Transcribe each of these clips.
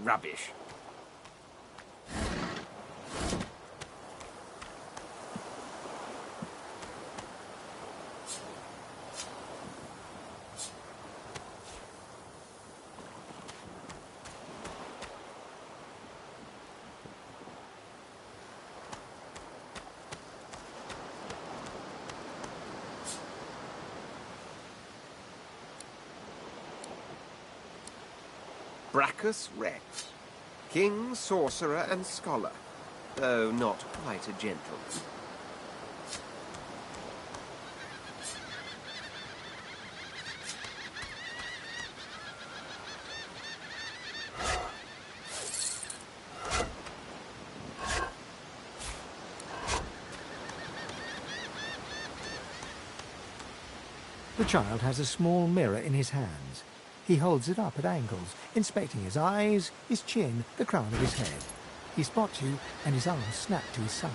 Rubbish. Brachus Rex. King, sorcerer, and scholar, though not quite a gentleman. The child has a small mirror in his hands. He holds it up at angles, inspecting his eyes, his chin, the crown of his head. He spots you, and his arms snap to his sides.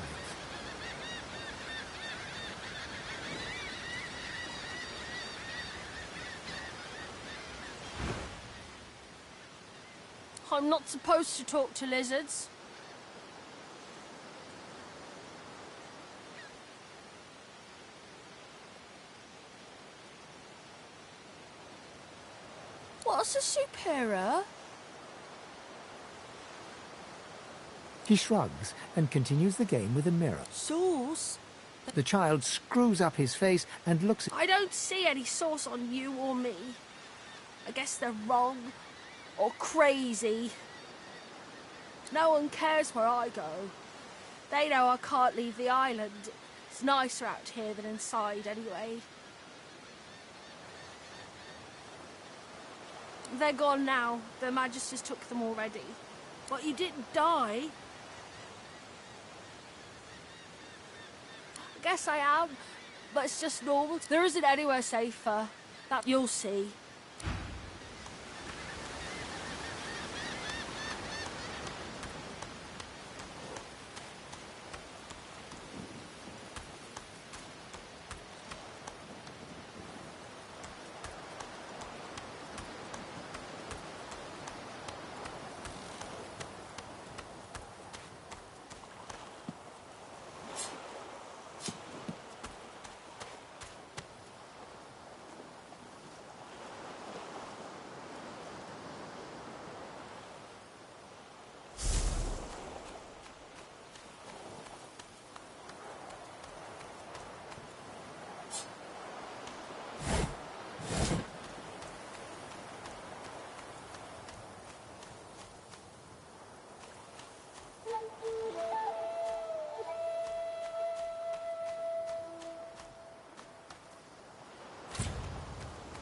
I'm not supposed to talk to lizards. What's a superior? He shrugs and continues the game with a mirror. Sauce? The child screws up his face and looks at... I don't see any sauce on you or me. I guess they're wrong or crazy. No one cares where I go. They know I can't leave the island. It's nicer out here than inside anyway. They're gone now. Their Majesties took them already. But you didn't die. I guess I am, but it's just normal. There isn't anywhere safer. That you'll see.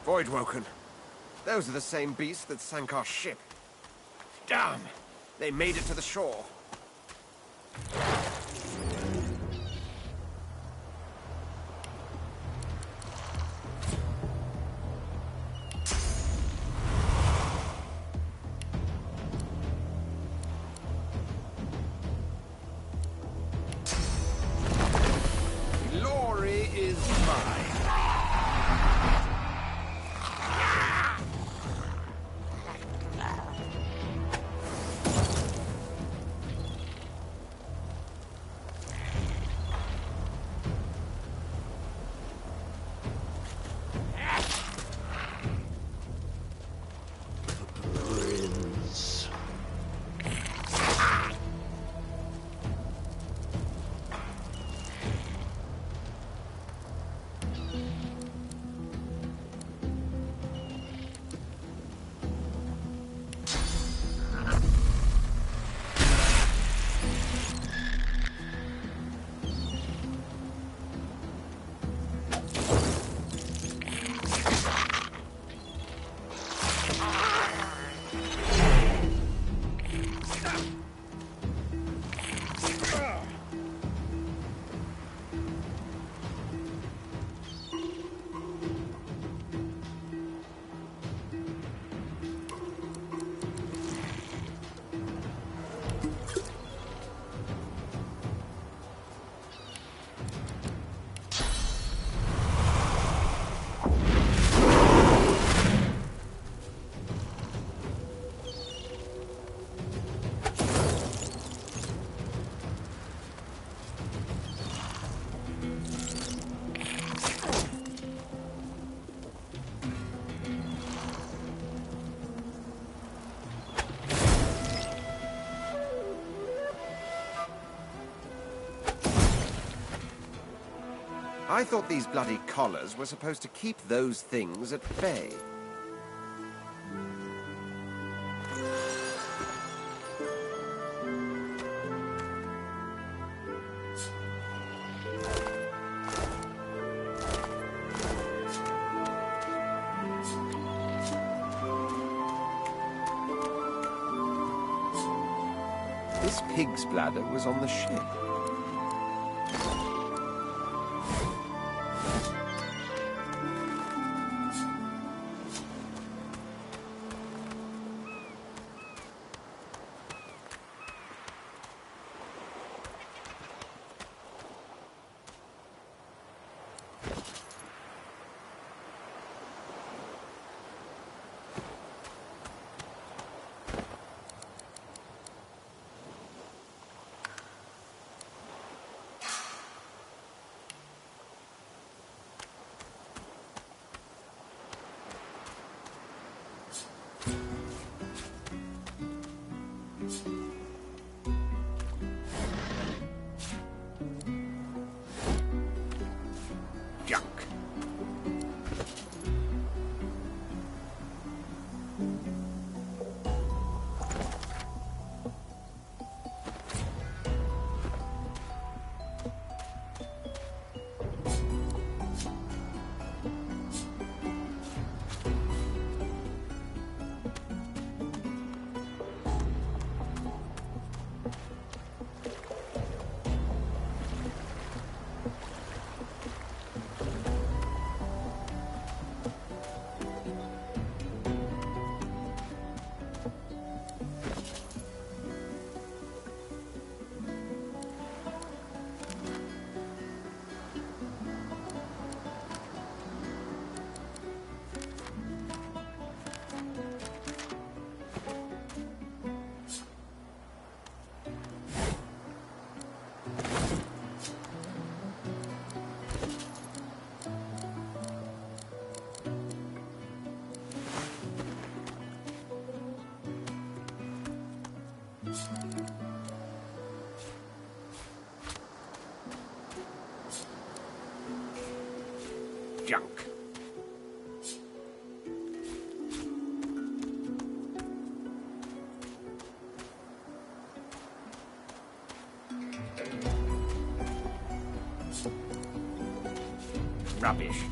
Voidwoken. Those are the same beasts that sank our ship. Damn! They made it to the shore. Glory is mine. I thought these bloody collars were supposed to keep those things at bay. This pig's bladder was on the ship. Junk. Junk. Rubbish.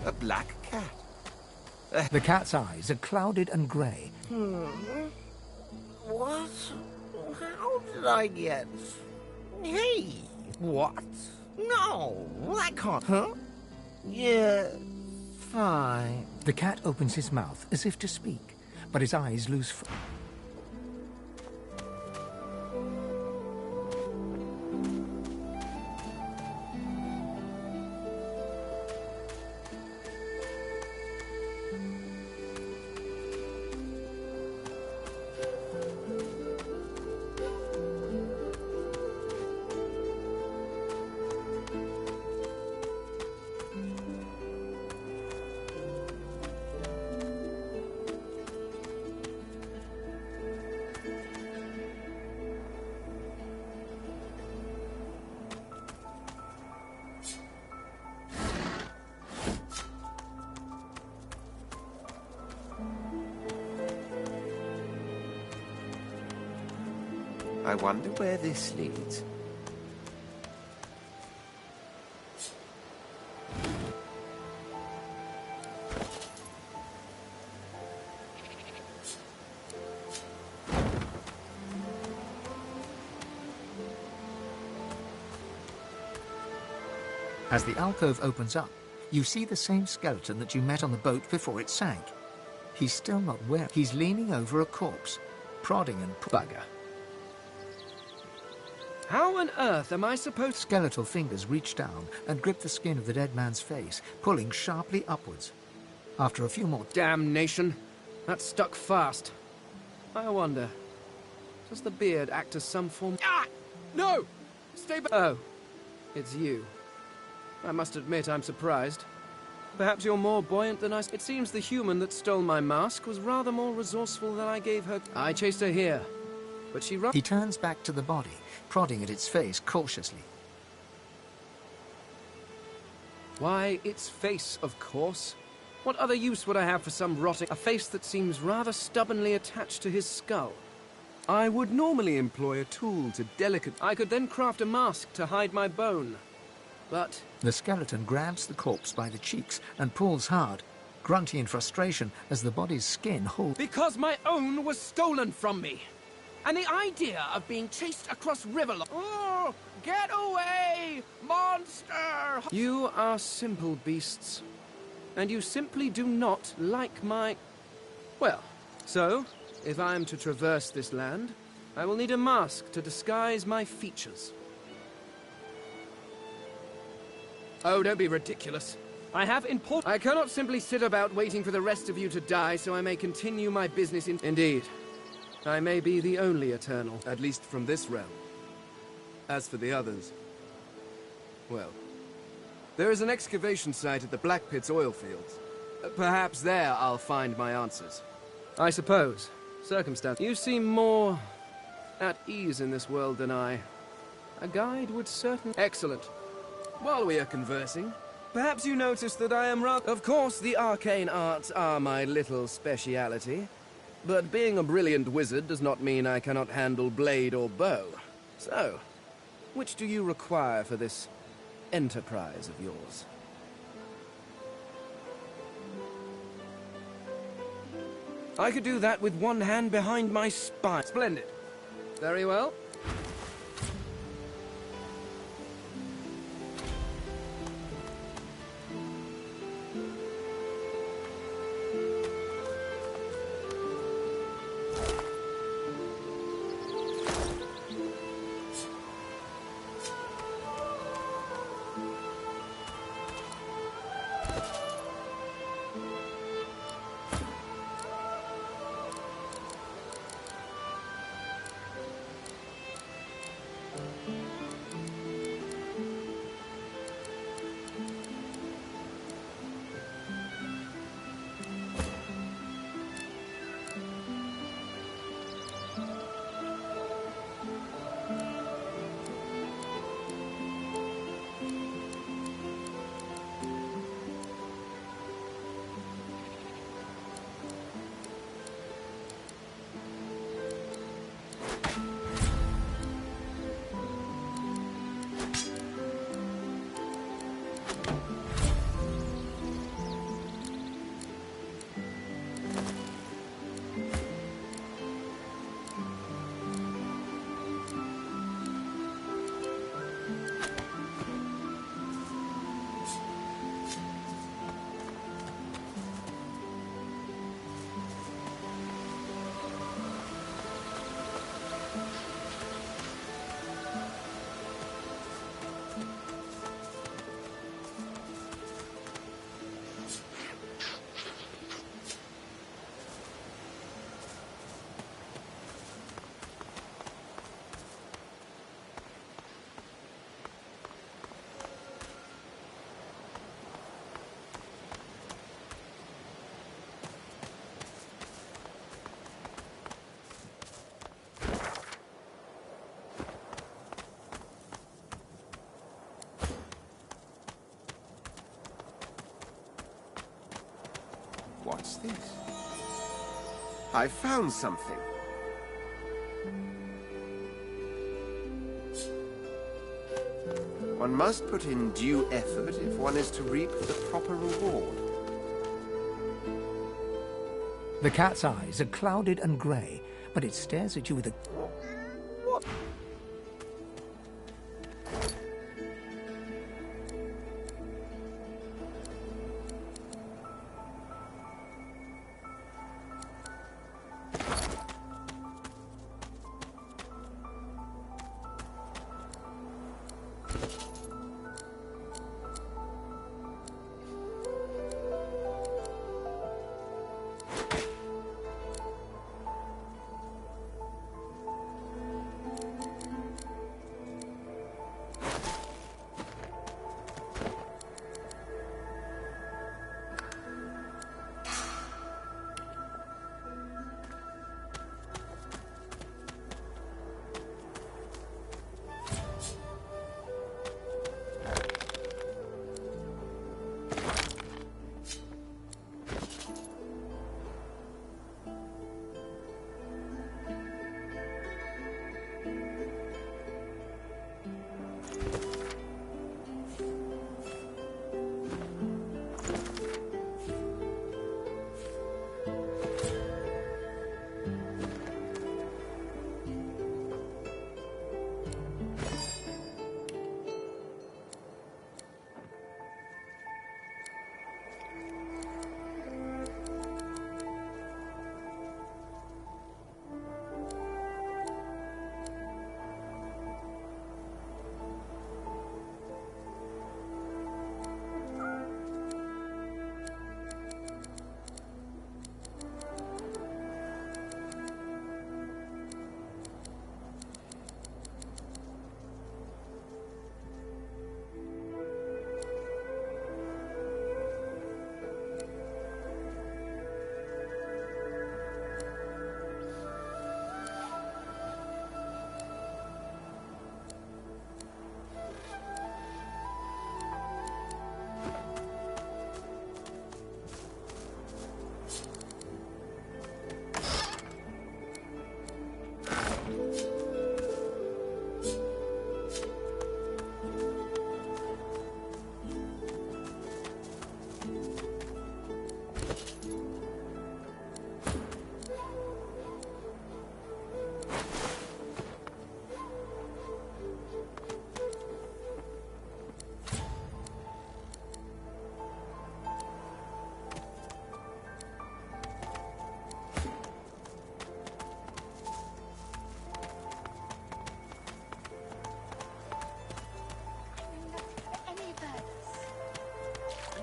A black cat. The cat's eyes are clouded and grey. What? How did I get... Hey! What? No, that can't... Huh? Yeah, fine. The cat opens his mouth as if to speak, but his eyes lose... I wonder where this leads. As the alcove opens up, you see the same skeleton that you met on the boat before it sank. He's still not well. He's leaning over a corpse, prodding and... Bugger. How on earth am I supposed... Skeletal fingers reach down and grip the skin of the dead man's face, pulling sharply upwards. After a few more... Damnation. That stuck fast. I wonder, does the beard act as some form... Ah! No! Stay back! Oh, it's you. I must admit I'm surprised. Perhaps you're more buoyant than I... It seems the human that stole my mask was rather more resourceful than I gave her. I chased her here, but she He turns back to the body, prodding at its face cautiously. Why, its face, of course. What other use would I have for some rotting... A face that seems rather stubbornly attached to his skull. I would normally employ a tool to I could then craft a mask to hide my bone. But... The skeleton grabs the corpse by the cheeks and pulls hard, grunting in frustration as the body's skin holds... Because my own was stolen from me. And the idea of being chased across river... Oh, get away, monster! You are simple beasts. And you simply do not like my... Well, so, if I am to traverse this land, I will need a mask to disguise my features. Oh, don't be ridiculous. I cannot simply sit about waiting for the rest of you to die so I may continue my business in... Indeed. I may be the only eternal. At least from this realm. As for the others... Well... There is an excavation site at the Black Pit's oil fields. Perhaps there I'll find my answers. I suppose. Circumstance. You seem more... at ease in this world than I. A guide would certainly... Excellent. While we are conversing, perhaps you notice that I am rather... Of course, the arcane arts are my little speciality. But being a brilliant wizard does not mean I cannot handle blade or bow. So, which do you require for this enterprise of yours? I could do that with one hand behind my spine. Splendid. Very well. What's this? I found something. One must put in due effort if one is to reap the proper reward. The cat's eyes are clouded and grey, but it stares at you with a... What?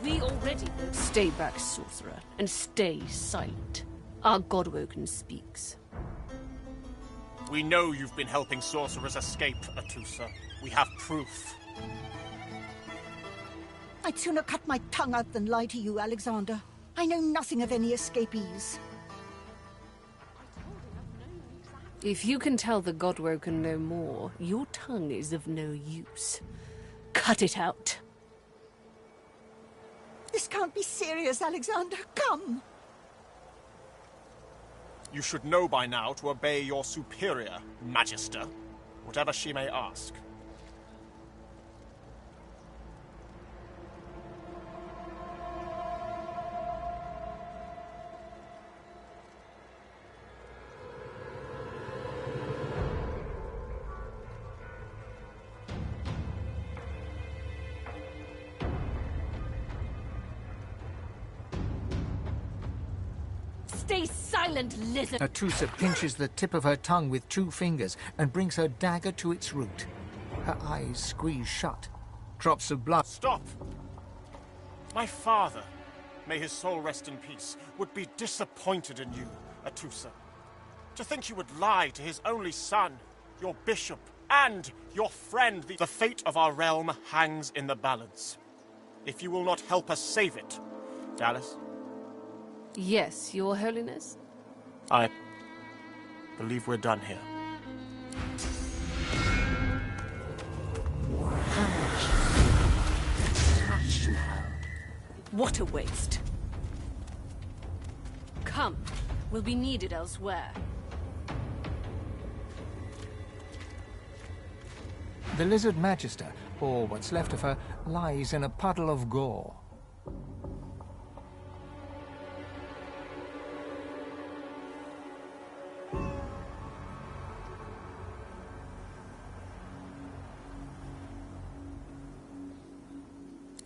We already know. Stay back, sorcerer, and stay silent. Our Godwoken speaks. We know you've been helping sorcerers escape, Atusa. We have proof. I'd sooner cut my tongue out than lie to you, Alexander. I know nothing of any escapees. If you can tell the Godwoken no more, your tongue is of no use. Cut it out. This can't be serious, Alexander. Come! You should know by now to obey your superior, Magister, whatever she may ask. Stay silent, lizard! Atusa pinches the tip of her tongue with 2 fingers and brings her dagger to its root. Her eyes squeeze shut. Drops of blood. Stop! My father, may his soul rest in peace, would be disappointed in you, Atusa. To think you would lie to his only son, your bishop, and your friend. The fate of our realm hangs in the balance. If you will not help us save it, Dallas? Yes, Your Holiness? I believe we're done here. What a waste. Come, we'll be needed elsewhere. The Lizard Magister, or what's left of her, lies in a puddle of gore.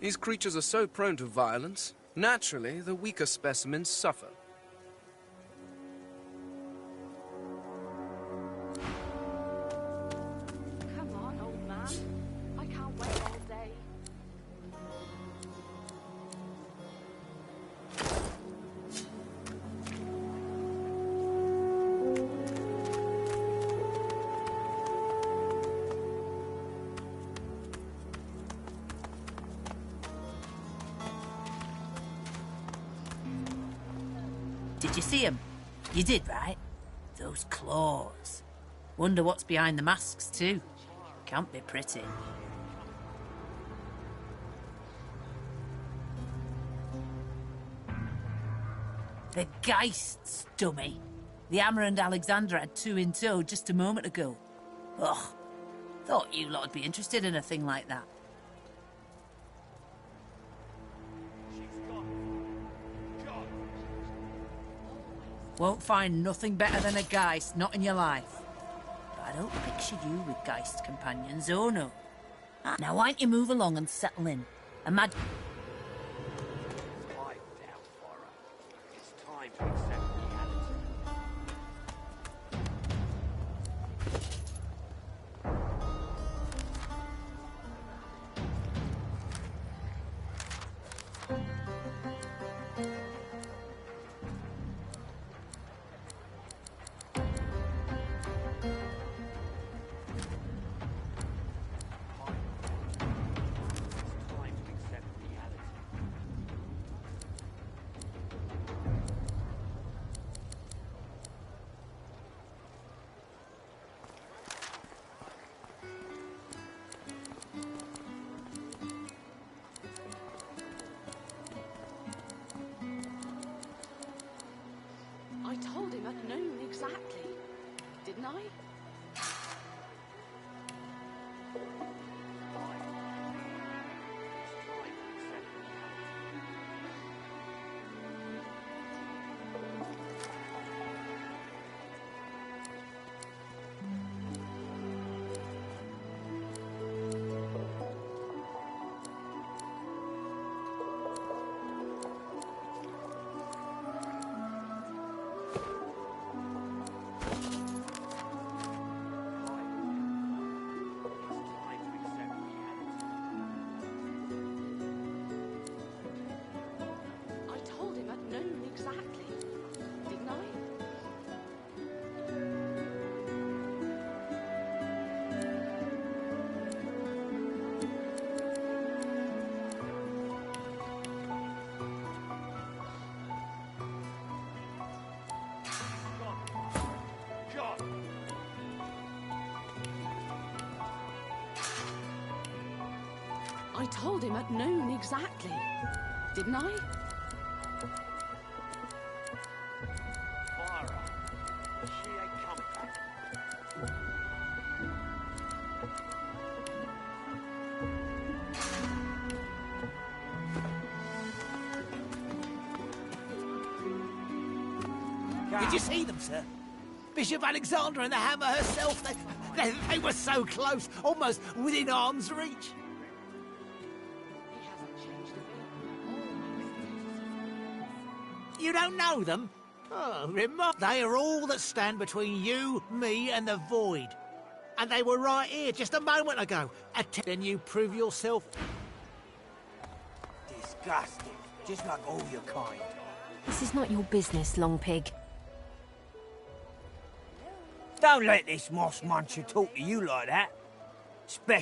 These creatures are so prone to violence. Naturally, the weaker specimens suffer. Come on, old man. I can't wait all day. Did you see him? You did, right? Those claws. Wonder what's behind the masks, too. Can't be pretty. The Geists, dummy. The Hammer and Alexander had 2 in tow just a moment ago. Ugh. Thought you lot would be interested in a thing like that. Won't find nothing better than a Geist, not in your life. But I don't picture you with Geist companions, oh no. Now why don't you move along and settle in? Imagine... It's time to accept reality. I told him at noon exactly. Didn't I? Fire her. She ain't coming back. Did you see them, sir? Bishop Alexander and the Hammer herself, they were so close, almost within arm's reach. You don't know them? Oh, they are all that stand between you, me, and the void. And they were right here just a moment ago. Then you prove yourself... Disgusting. Just like all your kind. This is not your business, Long Pig. Don't let this moss muncher talk to you like that.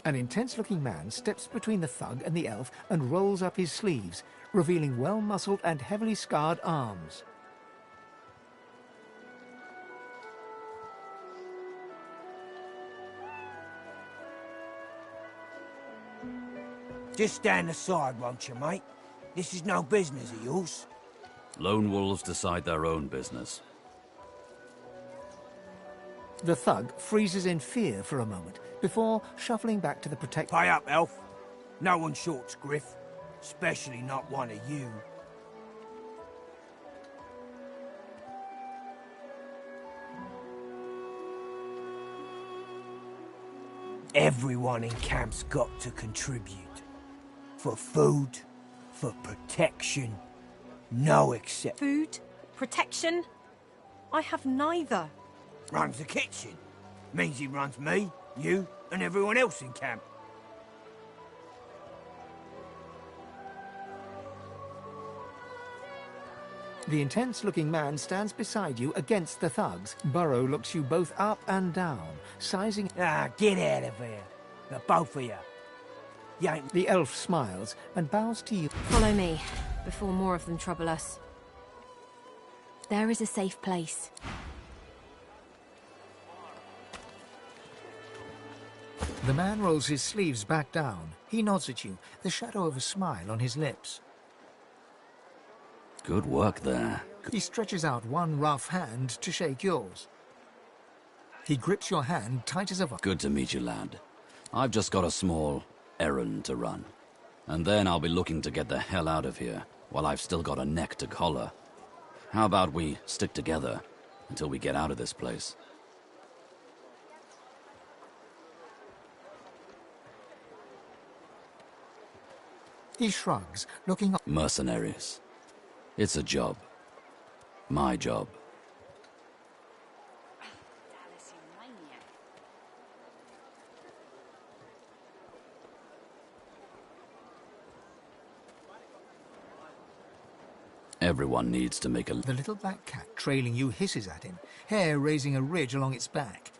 An intense-looking man steps between the thug and the elf and rolls up his sleeves, revealing well-muscled and heavily scarred arms. Just stand aside, won't you, mate? This is no business of yours. Lone wolves decide their own business. The thug freezes in fear for a moment before shuffling back to the protect. Pay up, elf. No one shorts Griff, especially not one of you. Everyone in camp's got to contribute. For food, for protection, no except... Food? Protection? I have neither. Runs the kitchen. Means he runs me, you, and everyone else in camp. The intense-looking man stands beside you against the thugs. Burrow looks you both up and down, sizing... Ah, get out of here. The both of you. The elf smiles and bows to you. Follow me, before more of them trouble us. There is a safe place. The man rolls his sleeves back down. He nods at you, the shadow of a smile on his lips. Good work there. He stretches out one rough hand to shake yours. He grips your hand tight as a vice. Good to meet you, lad. I've just got a small errand to run. And then I'll be looking to get the hell out of here, while I've still got a neck to collar. How about we stick together until we get out of this place? He shrugs, looking up. Mercenaries. It's a job. My job. Everyone needs to make a... The little black cat trailing you hisses at him, hair raising a ridge along its back.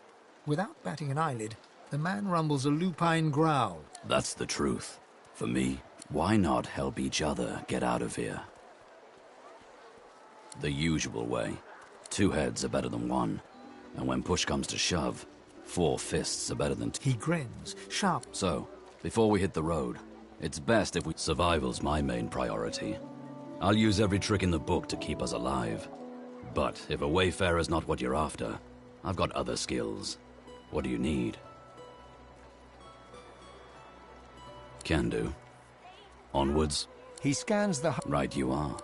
Without batting an eyelid, the man rumbles a lupine growl. That's the truth. For me, why not help each other get out of here? The usual way. 2 heads are better than 1. And when push comes to shove, 4 fists are better than 2. He grins, sharp. So, before we hit the road, it's best if we... Survival's my main priority. I'll use every trick in the book to keep us alive. But if a wayfarer's not what you're after, I've got other skills. What do you need? Can do. Onwards. He scans the... Right you are.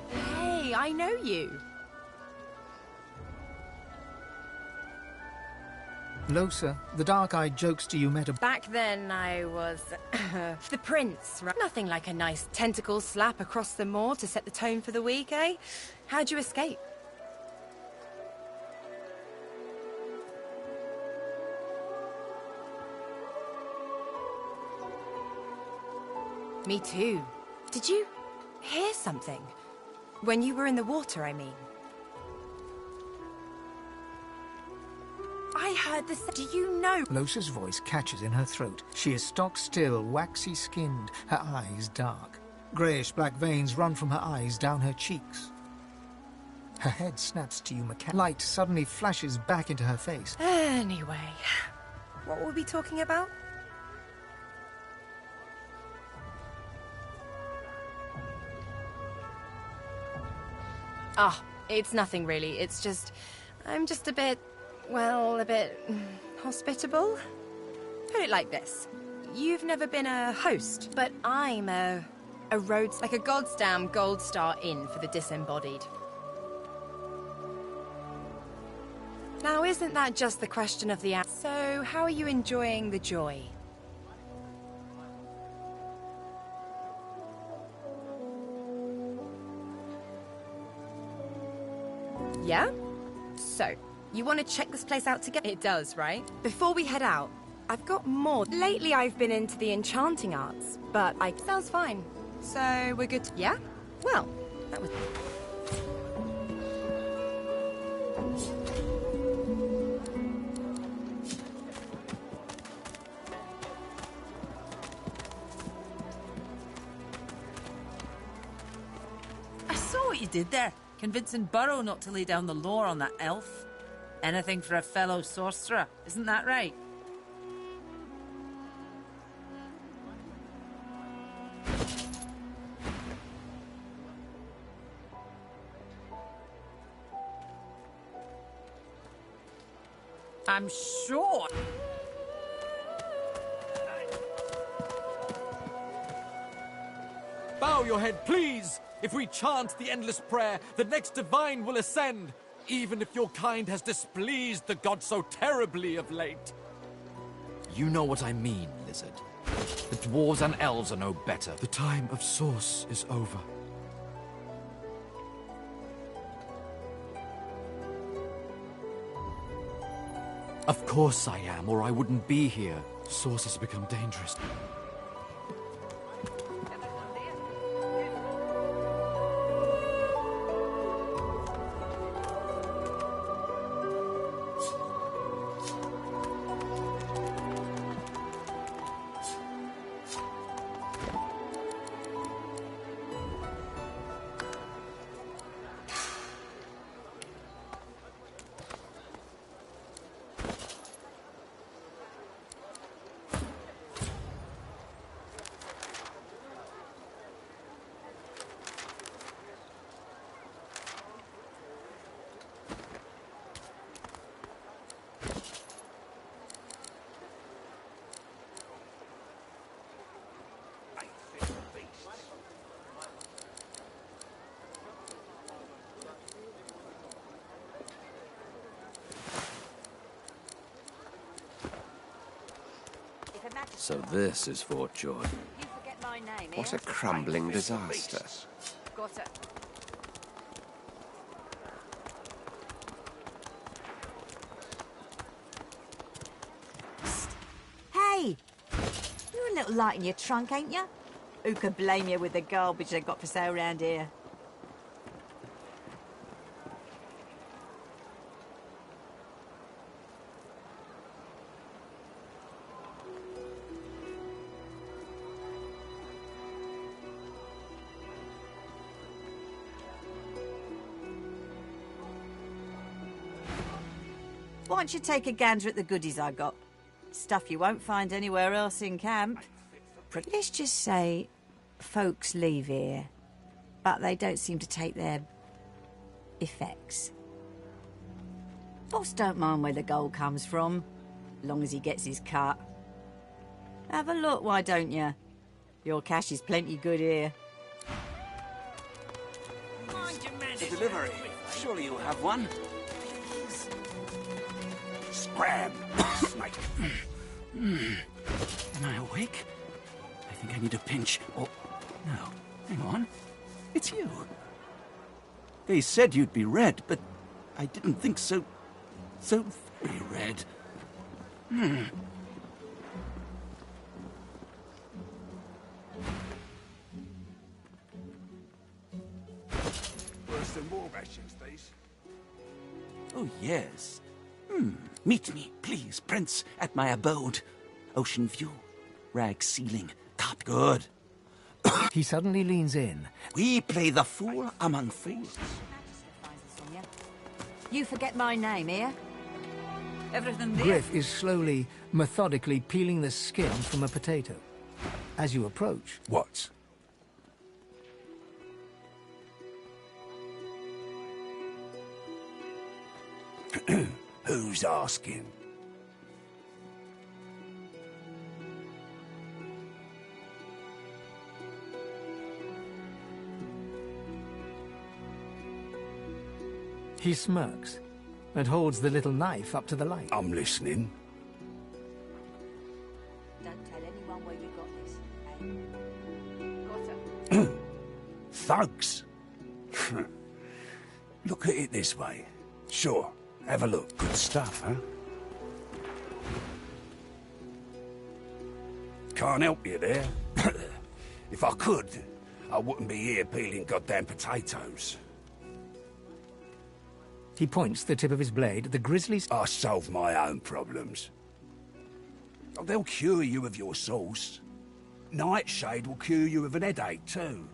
Hey, I know you. Losa, the dark-eyed jokester you met... Back then, I was... the prince, right? Nothing like a nice tentacle slap across the moor to set the tone for the week, eh? How'd you escape? Me too. Did you hear something? When you were in the water, I mean. I heard the... Do you know... Losa's voice catches in her throat. She is stock-still, waxy-skinned, her eyes dark. Greyish-black veins run from her eyes down her cheeks. Her head snaps to you mechanically. Light suddenly flashes back into her face. Anyway, what were we talking about? Ah, it's nothing really. It's just... I'm just a bit... well, a bit... hospitable? Put it like this. You've never been a host, but I'm a roads... like a goddamn gold star inn for the disembodied. Now, isn't that just the question of the hour? So, how are you enjoying the joy? Yeah? So, you want to check this place out together? It does, right? Before we head out, I've got more. Lately, I've been into the enchanting arts, but sounds fine. So, we're good. Yeah? Well, that was... I saw what you did there, convincing Burrow not to lay down the law on that elf. Anything for a fellow sorcerer, isn't that right? I'm sure. Bow your head, please! If we chant the endless prayer, the next divine will ascend, even if your kind has displeased the god so terribly of late. You know what I mean, lizard. The dwarves and elves are no better. The time of source is over. Of course I am, or I wouldn't be here. Source has become dangerous. So this is Fort George. What a crumbling disaster. Got it. Hey! You're a little light in your trunk, ain't you? Who could blame you with the garbage they've got for sale round here? Why don't you take a gander at the goodies I got? Stuff you won't find anywhere else in camp. Let's just say folks leave here, but they don't seem to take their effects. Boss don't mind where the gold comes from, long as he gets his cut. Have a look, why don't you? Your cash is plenty good here. The delivery. Surely you'll have one. Scram! Snake! Am I awake? I think I need a pinch. Oh, no. Hang on. It's you. They said you'd be red, but I didn't think so very red. Worse than war rations, these. Oh, yes. Meet me, please, Prince, at my abode. Ocean view, rag ceiling, top good. He suddenly leans in. We play the fool among fools. You forget my name, here? Everything there? Griff is slowly, methodically peeling the skin from a potato. As you approach... What? Who's asking? He smirks and holds the little knife up to the light. I'm listening. Don't tell anyone where you got this. Got her. Thugs? Look at it this way. Sure, have a look. Good stuff, huh? Can't help you there. If I could, I wouldn't be here peeling goddamn potatoes. He points the tip of his blade at the grizzly's... I solve my own problems. Oh, they'll cure you of your sauce. Nightshade will cure you of an headache, too.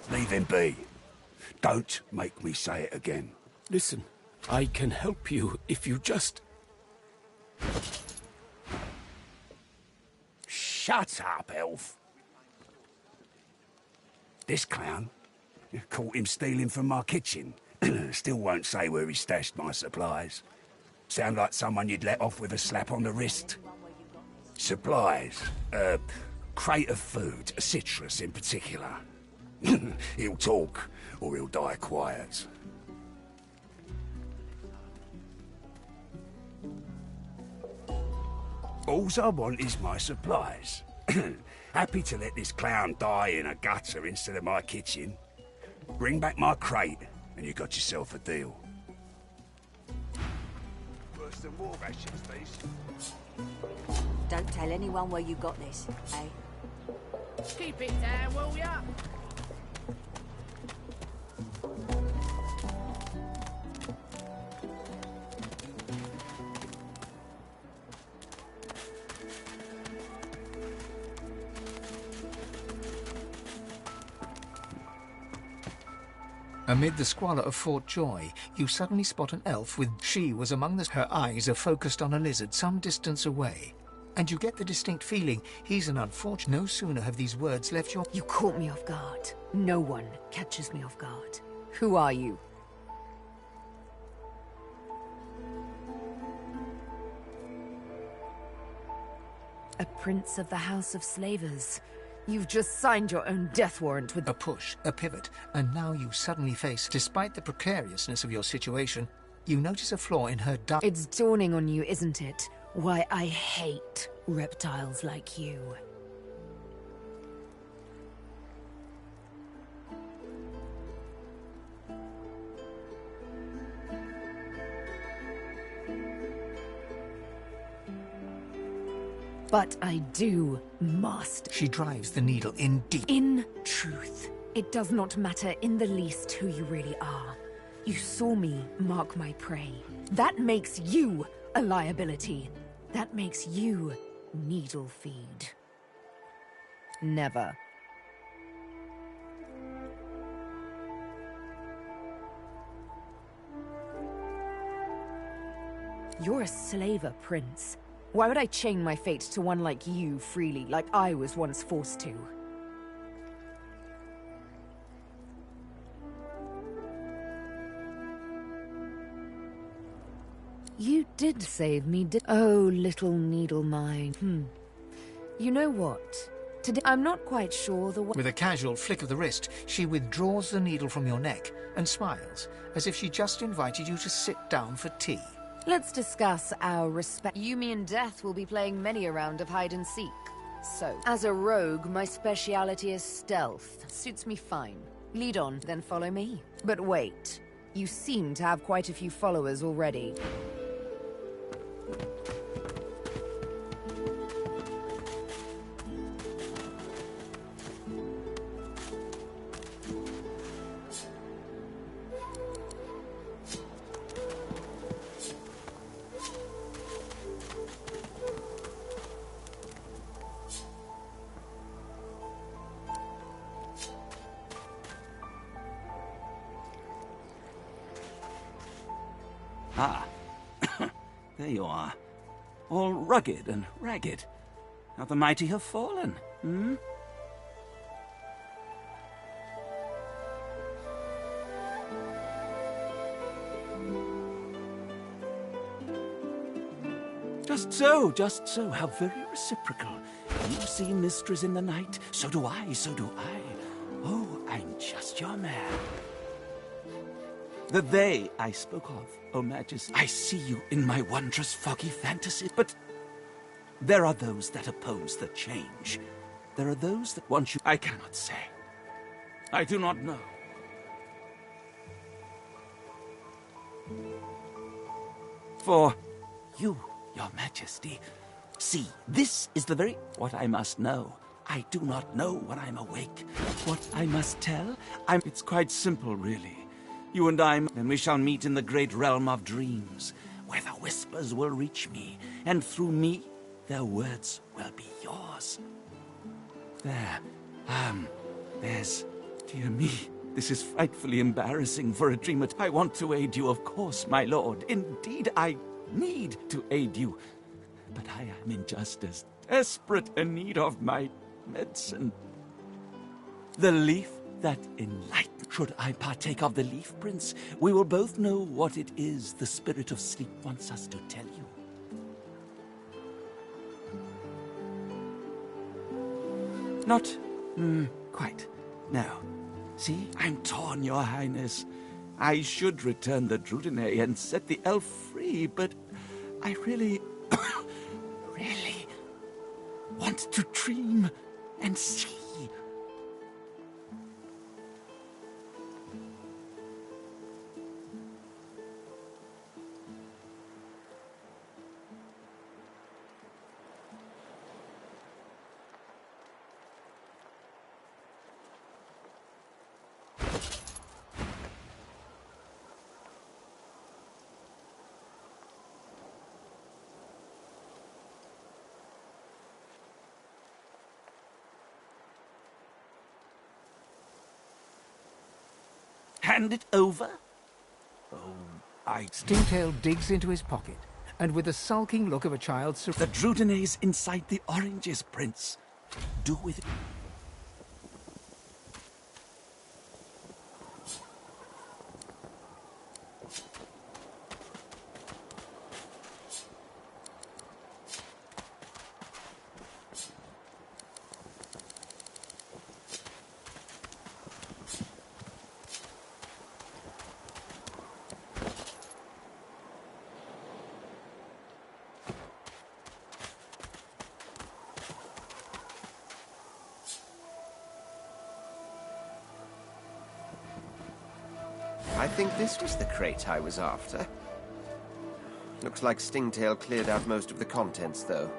Leave him be. Don't make me say it again. Listen, I can help you if you just... Shut up, elf. This clown? Caught him stealing from my kitchen. Still won't say where he stashed my supplies. Sound like someone you'd let off with a slap on the wrist. Supplies? Crate of food, citrus in particular. He'll talk, or he'll die quiet. Alls I want is my supplies. Happy to let this clown die in a gutter instead of my kitchen. Bring back my crate, and you got yourself a deal. Worse than war rations, these. Don't tell anyone where you got this, eh? Keep it there, will ya? Amid the squalor of Fort Joy, you suddenly spot an elf with... She was among the... Her eyes are focused on a lizard some distance away. And you get the distinct feeling he's an unfortunate... No sooner have these words left your... You caught me off guard. No one catches me off guard. Who are you? A prince of the House of Slavers. You've just signed your own death warrant with... A push, a pivot, and now you suddenly face... Despite the precariousness of your situation, you notice a flaw in her dark... It's dawning on you, isn't it? Why I hate reptiles like you. But I do master. She drives the needle in deep. In truth, it does not matter in the least who you really are. You saw me mark my prey. That makes you a liability. That makes you needle feed. Never. You're a slaver, Prince. Why would I chain my fate to one like you freely, like I was once forced to? You did save me, Oh, little needle mine. You know what? Today I'm not quite sure the... With a casual flick of the wrist, she withdraws the needle from your neck and smiles, as if she just invited you to sit down for tea. Let's discuss our respect. You, me, and Death will be playing many a round of hide-and-seek. So, as a rogue, my speciality is stealth. Suits me fine. Lead on, then follow me. But wait. You seem to have quite a few followers already. Ah, there you are. All rugged and ragged. How the mighty have fallen, hmm? Just so. How very reciprocal. You see mysteries in the night, so do I. Oh, I'm just your man. The they I spoke of, O Majesty. I see you in my wondrous foggy fantasy, but there are those that oppose the change. There are those that want you. I cannot say. I do not know. For you, Your Majesty, see, this is the very what I must know. I do not know when I'm awake. What I must tell, it's quite simple, really. You and I, then we shall meet in the great realm of dreams, where the whispers will reach me, and through me, their words will be yours. There's... Dear me, this is frightfully embarrassing for a dreamer. I want to aid you, of course, my lord. Indeed, I need to aid you. But I am in just as desperate a need of my medicine. The leaf that enlightens. Should I partake of the leaf, Prince, we will both know what it is the spirit of sleep wants us to tell you. Not quite. No. See, I'm torn, Your Highness. I should return the Drudene and set the elf free, but I really, really want to dream and see. Hand it over? Stingtail digs into his pocket, and with the sulking look of a child... The Drudene's inside the oranges, Prince. Do with it... I think this was the crate I was after. Looks like Stingtail cleared out most of the contents, though.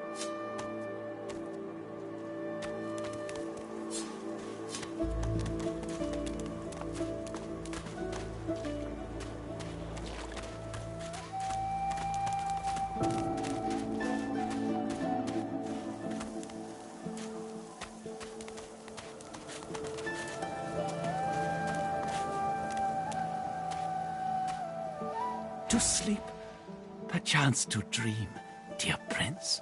To sleep, perchance to dream, dear Prince.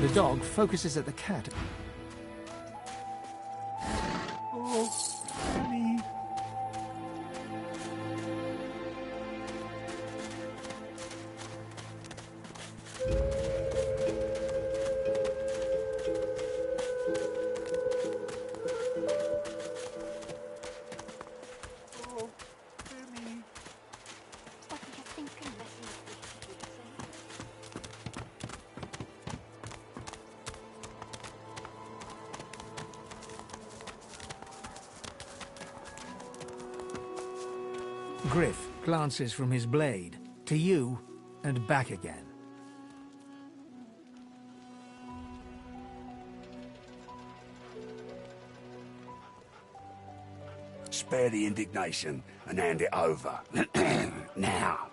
The dog focuses at the cat. Oh, honey. Griff glances from his blade to you and back again. Spare the indignation and hand it over. Now.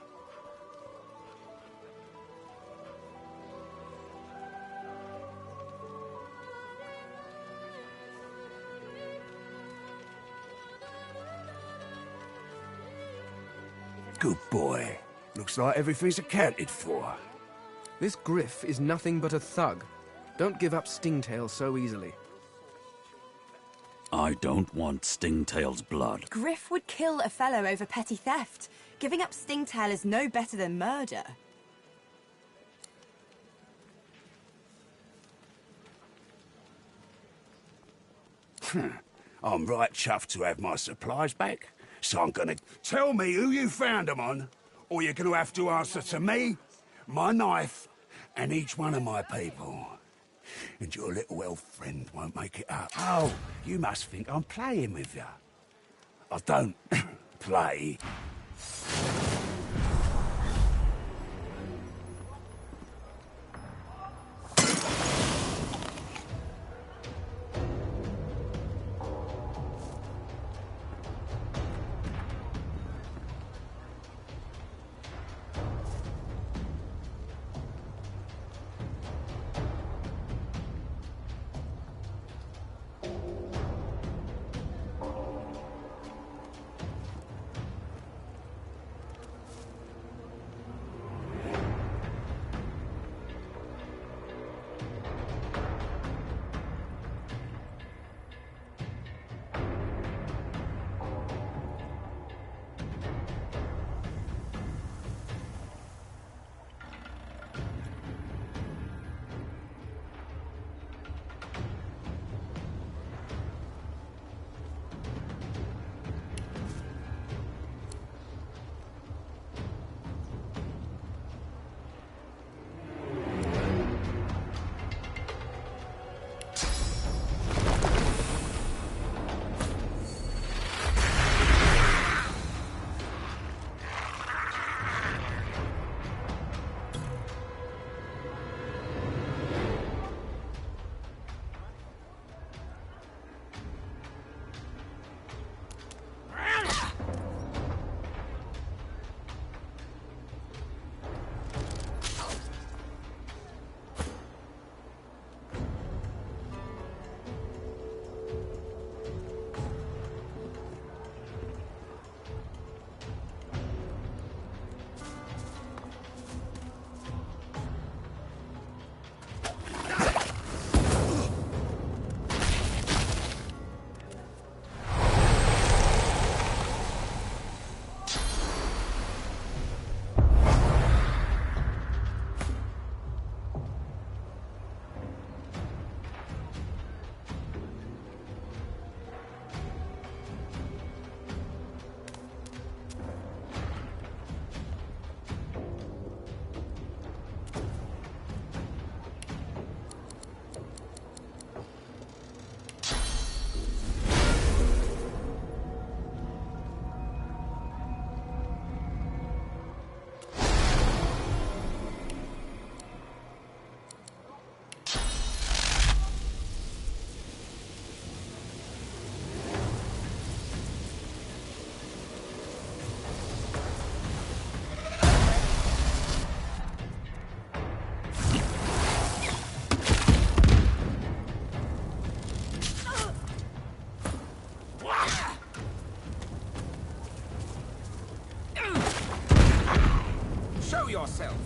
Good boy. Looks like everything's accounted for. This Griff is nothing but a thug. Don't give up Stingtail so easily. I don't want Stingtail's blood. Griff would kill a fellow over petty theft. Giving up Stingtail is no better than murder. I'm right chuffed to have my supplies back, so I'm gonna... Tell me who you found them on, or you're gonna have to answer to me, my knife, and each one of my people. And your little elf friend won't make it up. Oh, you must think I'm playing with you. I don't play. yourself.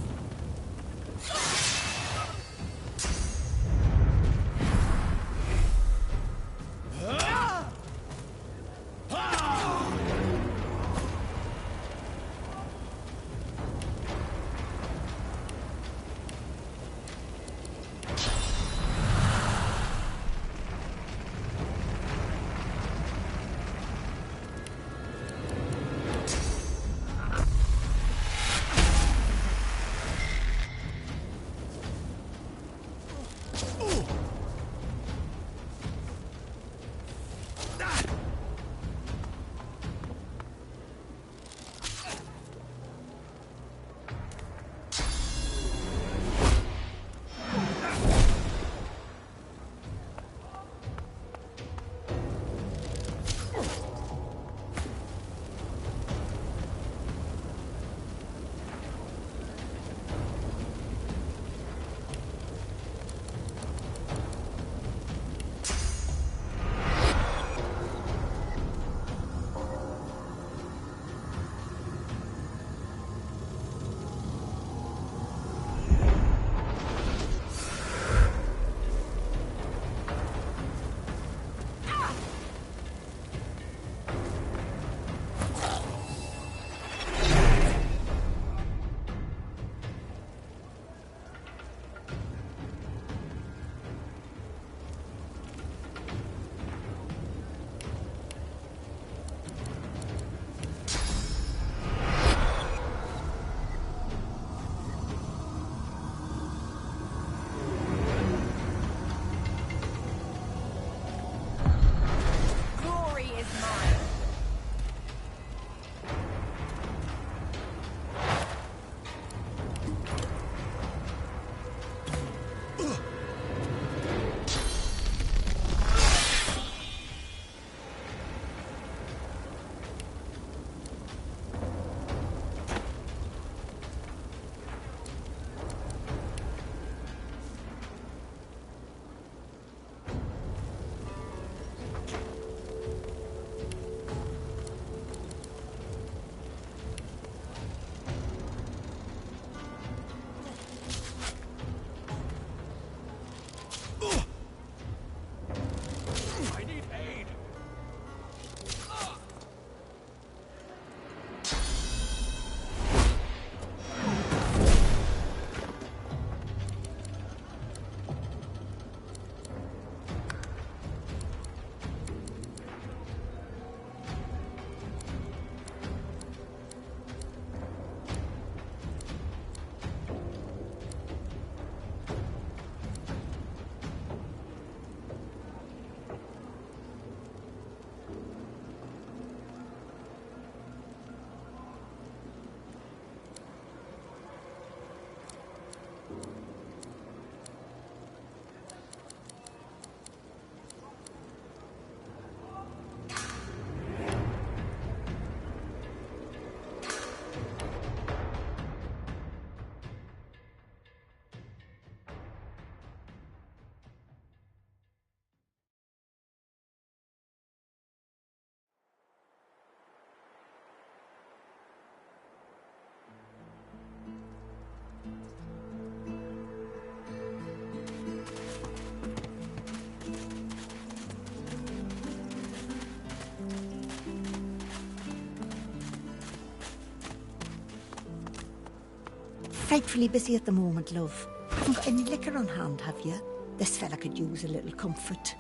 Frightfully busy at the moment, love. Haven't got any liquor on hand, have you? This fella could use a little comfort.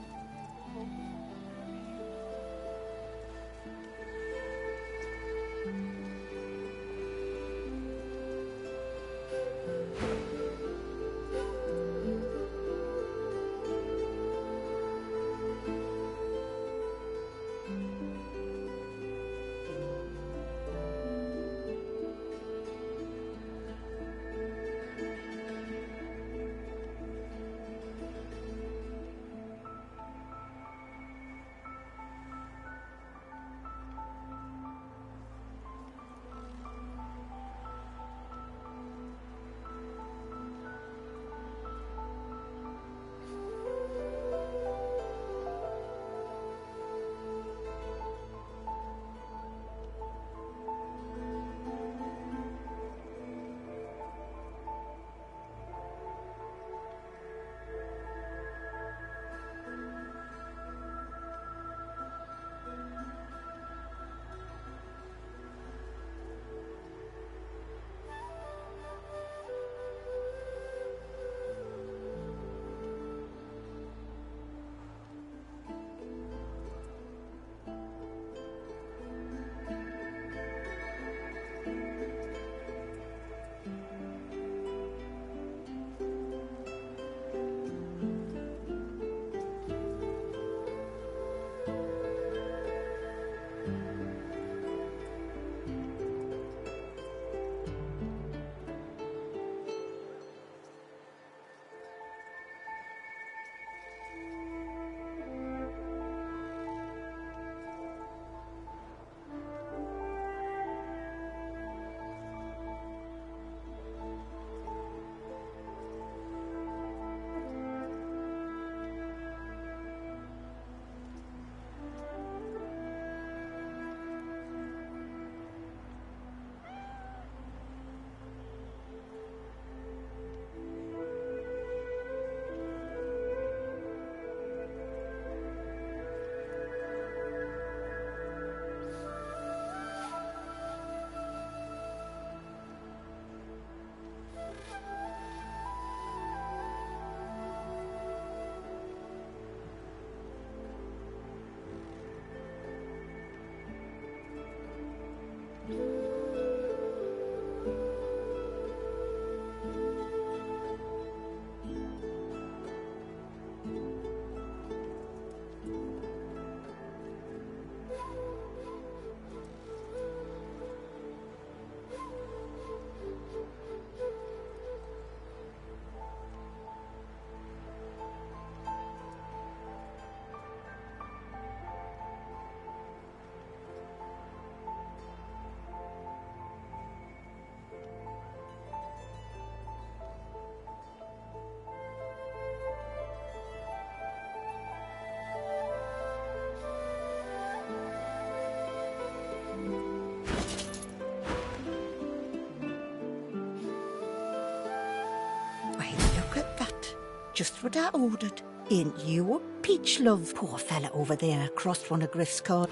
Just what I ordered. Ain't you a peach, love? Poor fella over there crossed one of Griff's cards.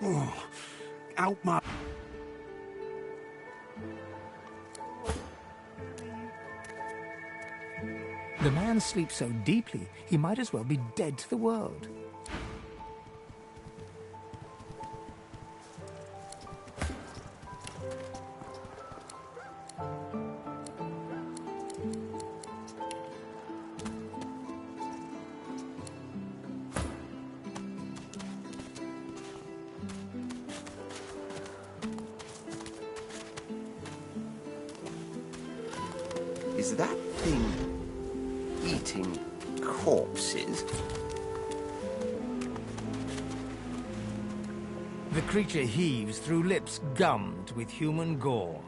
Oh, out my... The man sleeps so deeply, he might as well be dead to the world. Is that thing eating corpses? The creature heaves through lips gummed with human gore.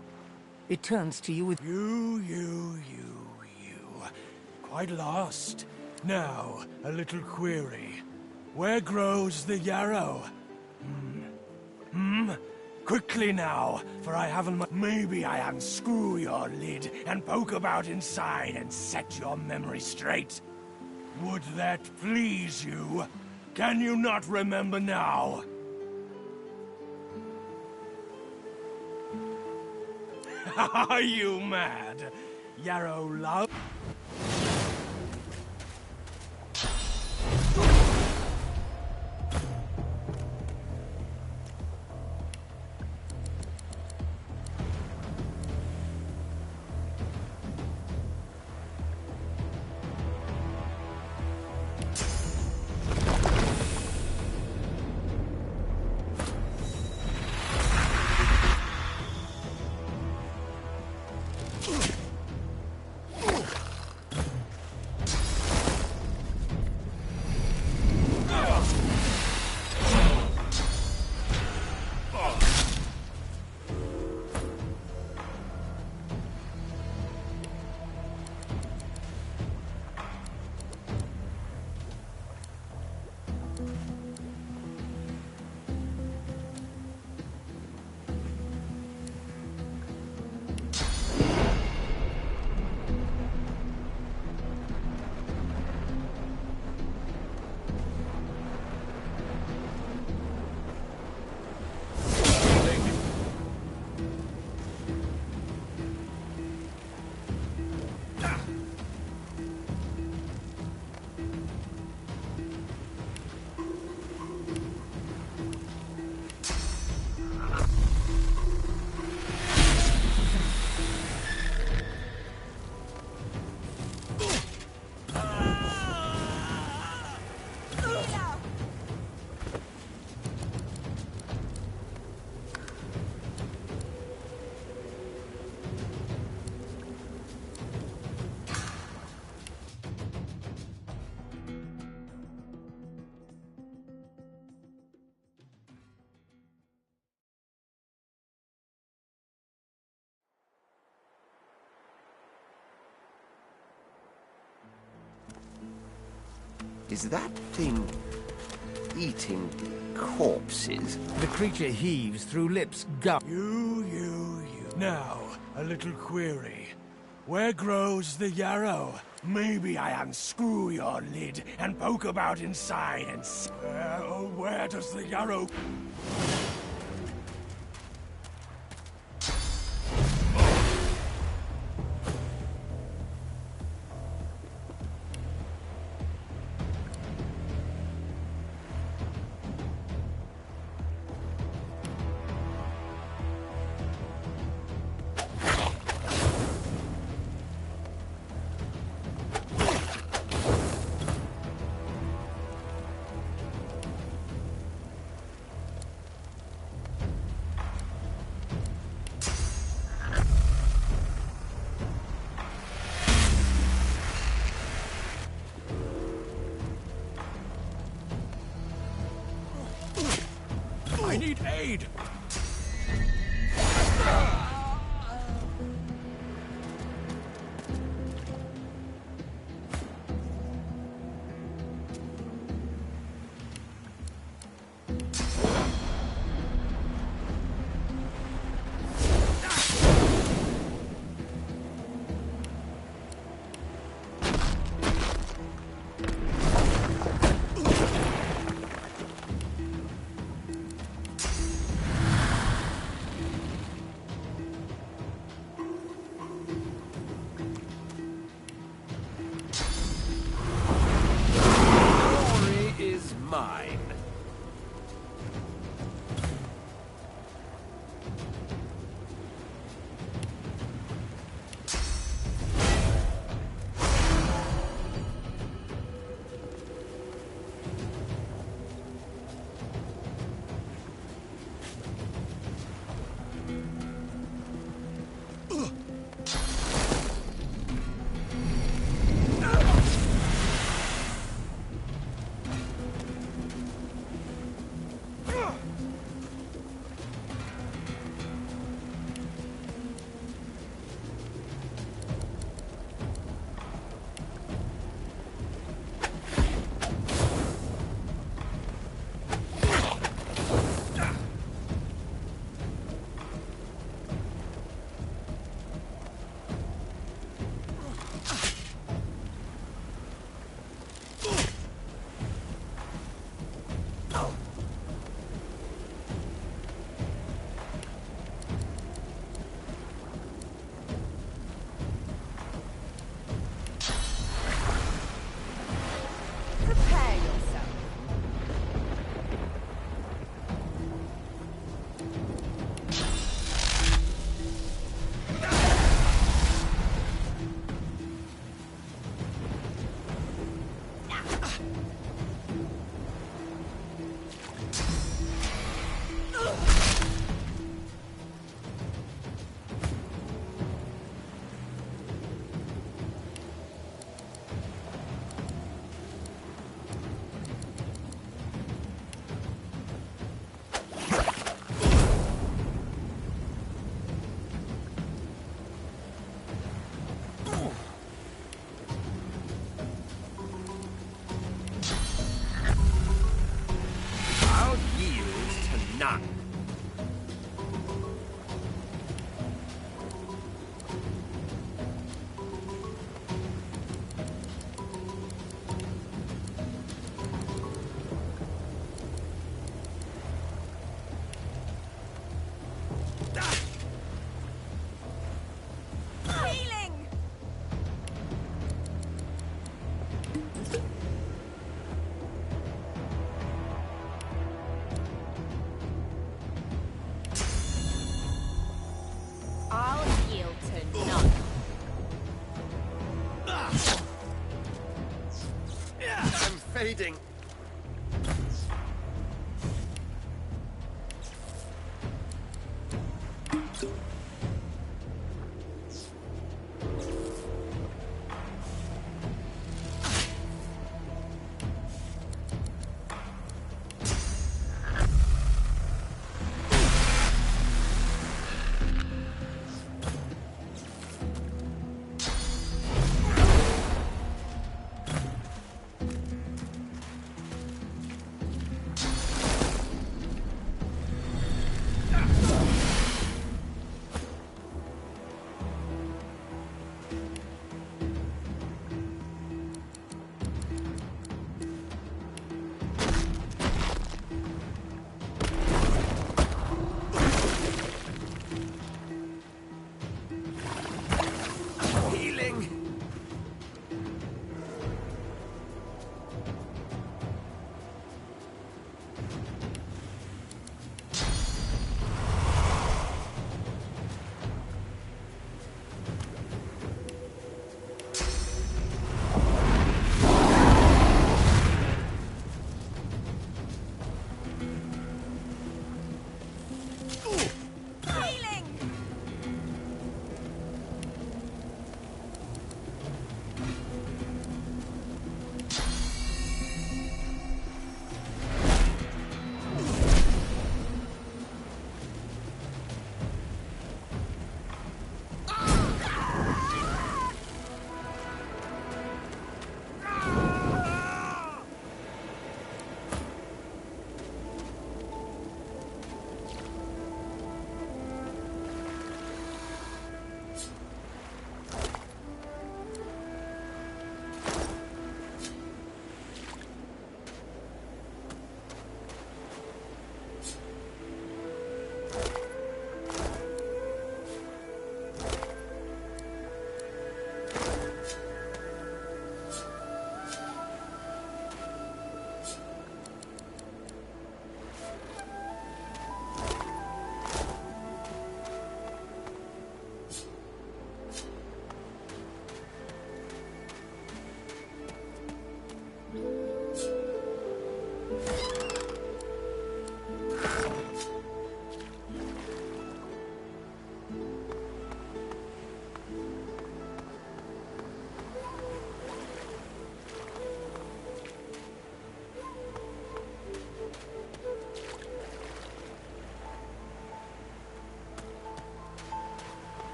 It turns to you with... You. Quite lost. Now, a little query. Where grows the yarrow? Quickly now, for I haven't Maybe I unscrew your lid and poke about inside and set your memory straight. Would that please you? Can you not remember now? Are you mad? Yarrow love? Is that thing eating corpses? The creature heaves through lips gum. You. Now, a little query. Where grows the yarrow? Maybe I unscrew your lid and poke about inside and where does the yarrow... I need aid! Healing! I'll yield to none. I'm fading.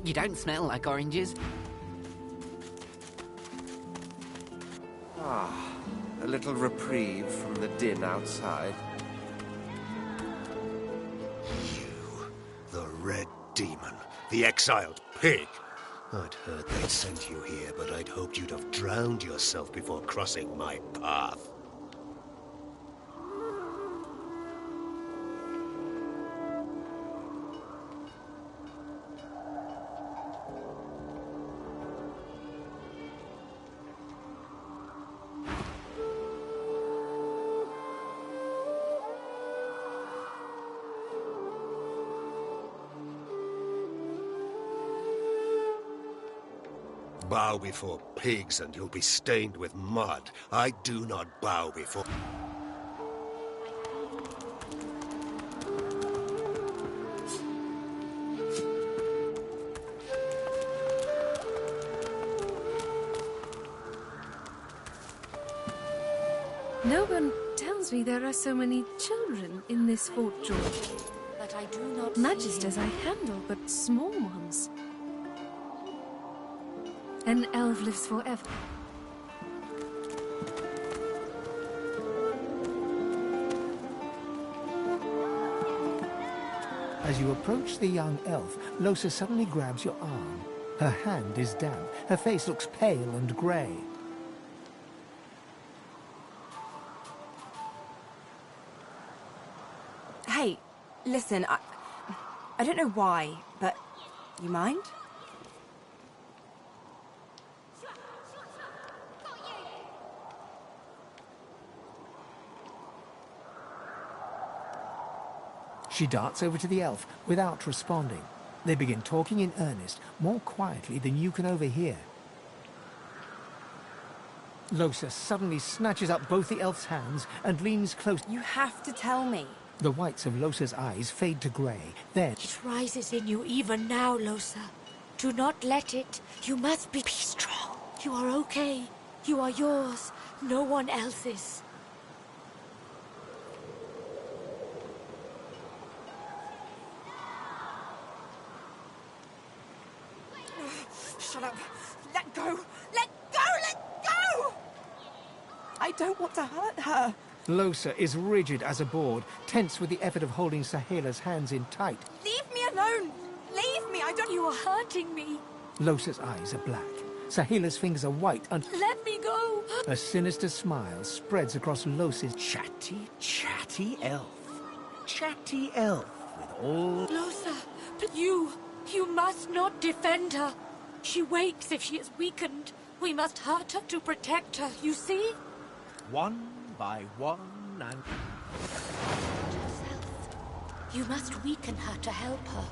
You don't smell like oranges. Ah, a little reprieve from the din outside. The Red Demon. The exiled pig. I'd heard they'd sent you here, but I'd hoped you'd have drowned yourself before crossing my path. Bow before pigs and you'll be stained with mud. I do not bow before... No one tells me there are so many children in this Fort George. But I do not Magisters I handle, but small ones. An elf lives forever. As you approach the young elf, Losa suddenly grabs your arm. Her hand is damp. Her face looks pale and grey. Hey, listen, I don't know why, but you mind? She darts over to the elf without responding. They begin talking in earnest, more quietly than you can overhear. Losa suddenly snatches up both the elf's hands and leans close. You have to tell me. The whites of Losa's eyes fade to grey. Then... It rises in you even now, Losa. Do not let it. You must be strong. You are okay. You are yours. No one else's. Shut up. Let go. Let go. Let go. I don't want to hurt her. Losa is rigid as a board, tense with the effort of holding Sahila's hands in tight. Leave me alone. Leave me. I don't... You are hurting me. Losa's eyes are black. Sahila's fingers are white and... Let me go. A sinister smile spreads across Losa's... Chatty elf. Chatty elf with all... Losa, but you must not defend her. She wakes if she is weakened. We must hurt her to protect her, you see? One by one and... You must weaken her to help her.